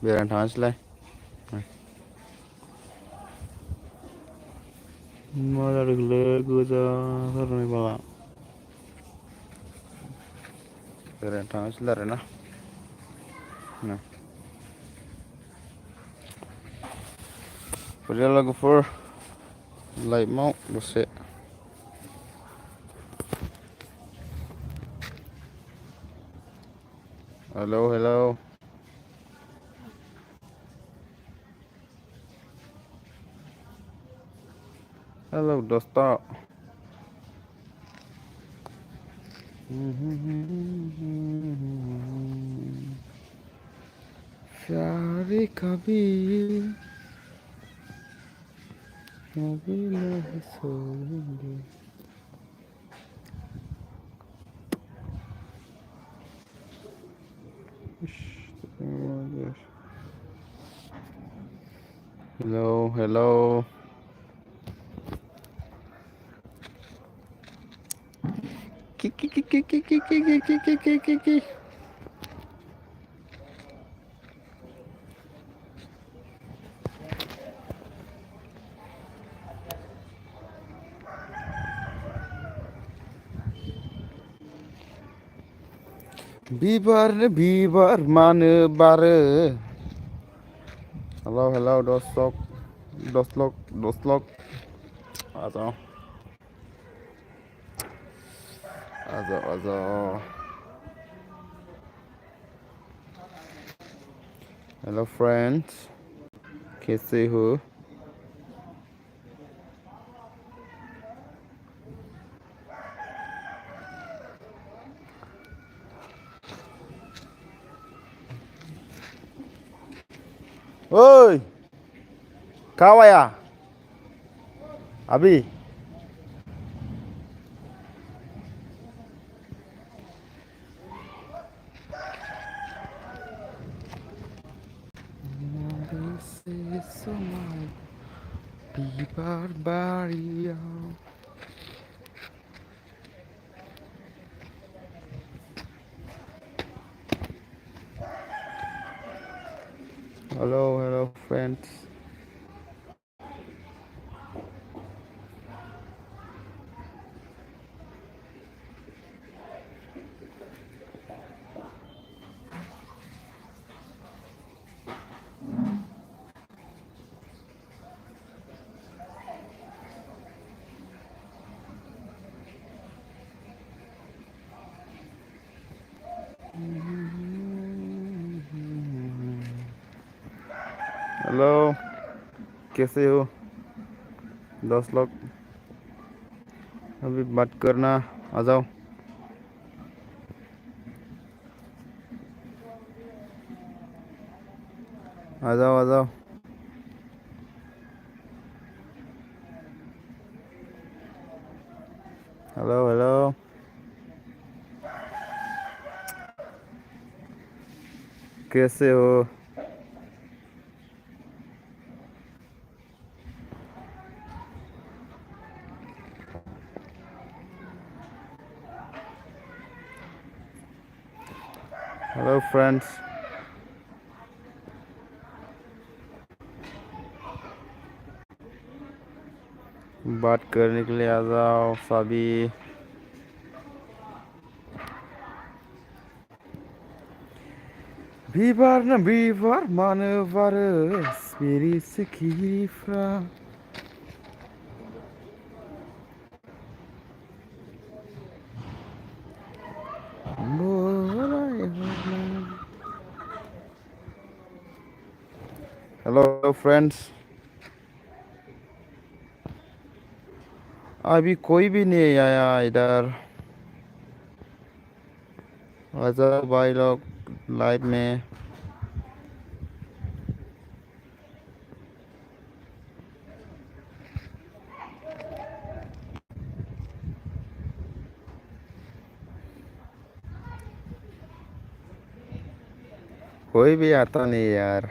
बेरायनो थांनोसैलाय। मा जादोंलै गोजा जादों बाला। बेरायनो थांनोसैलाय आरोना। बुरजा लोगोफोर लाइभआव दसे। Hello hello. हेलौ दोस्त। प्यार कभी कभी नहीं छोड़ेंगे। Hello hello. कि बिबारनो बिबार मानो बारो। हेलौ हेलौ दस लोग आ जाओ आ जाओ आ जाओ। हेलो फ्रेंड्स, कैसे हो? ओए कहाँ आया अभी? बिबार बारियाव। Hello hello friends. हेलो कैसे हो? 10 लोग अभी बात करना, आ जाओ आ जाओ आ जाओ। Hello hello. कैसे हो? Hello friends. बात करने के लिए आ जाओ सभी। बिबारनो बिबार मानो बारो सिखिरि सिखिरिफ्रा। हेलो फ्रेंड्स, अभी कोई भी नहीं आया इधर। आ जाओ भाई लोग लाइव में। कोई भी आता नहीं यार।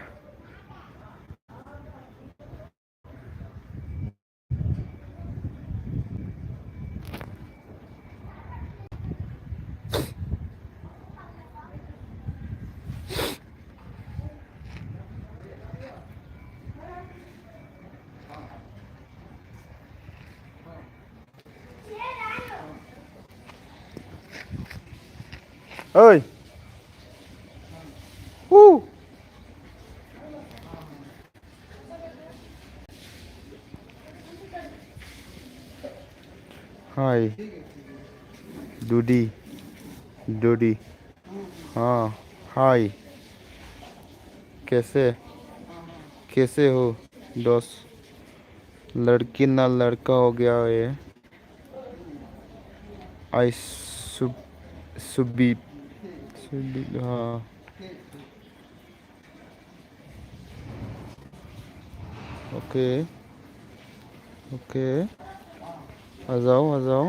ơi. Woo. Hi Dudi. Dudi. हाँ. हाय. कैसे कैसे हो दोस्त? लड़की ना लड़का हो गया ये. आई सुब सुबी सुबी हाँ. ओके. ओके. आ जाओ आ जाओ.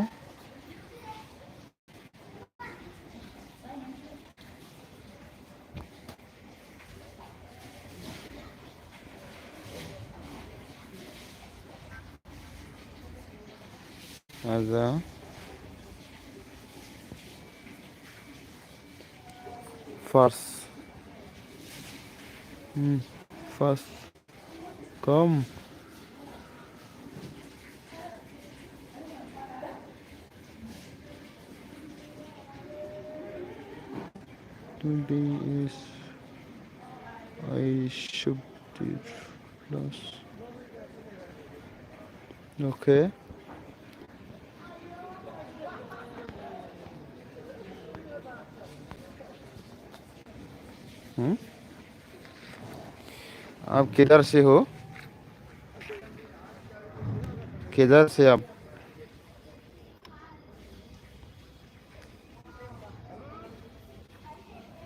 आ जाओ. First. First. Come. Today is I should plus. Okay. हम्म. आप किधर से हो? किधर से आप?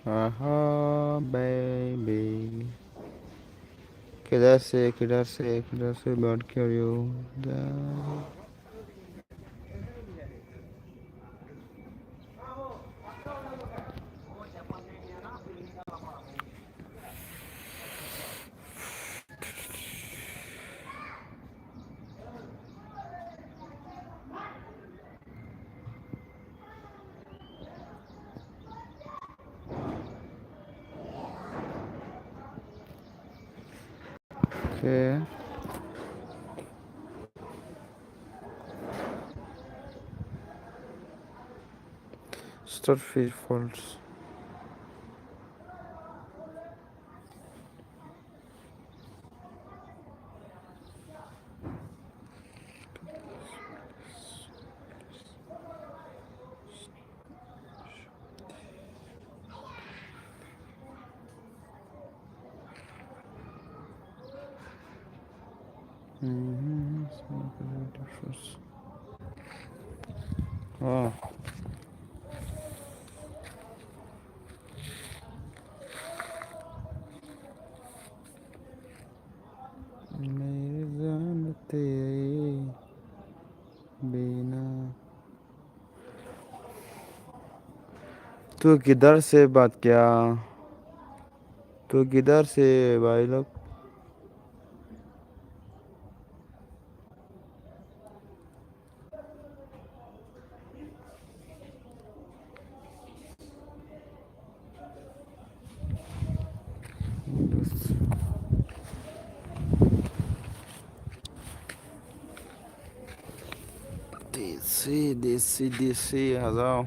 हाँ बेबी. किधर से बात कर रही हो? Okay. Starfish Falls. हाँ. मेरे जान तेरे बिना. तू किधर से बात किया? तू किधर से भाई लोग? देसी देसी देसी आ जाओ.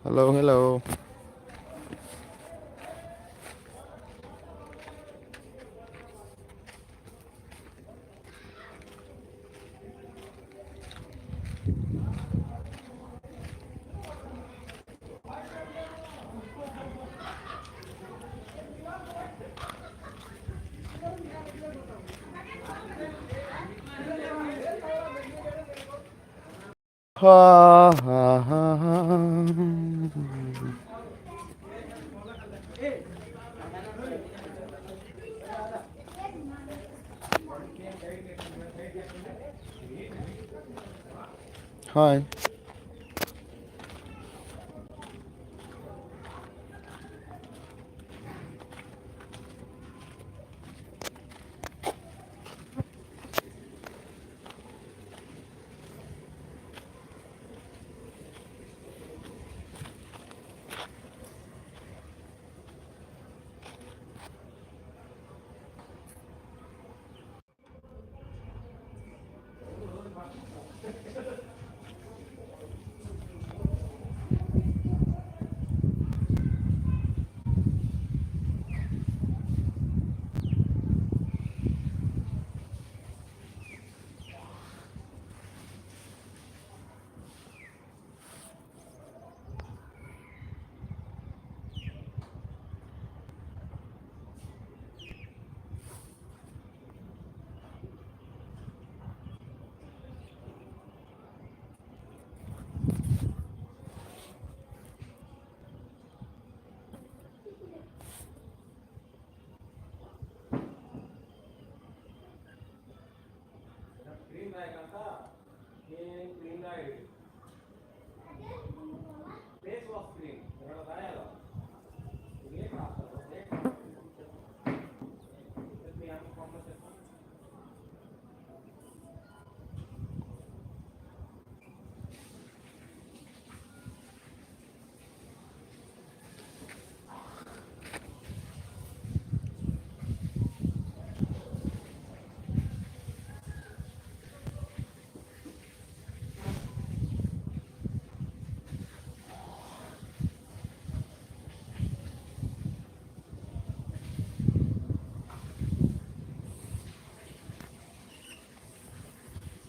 Hello, hello. Ha ha ha ha. Hi.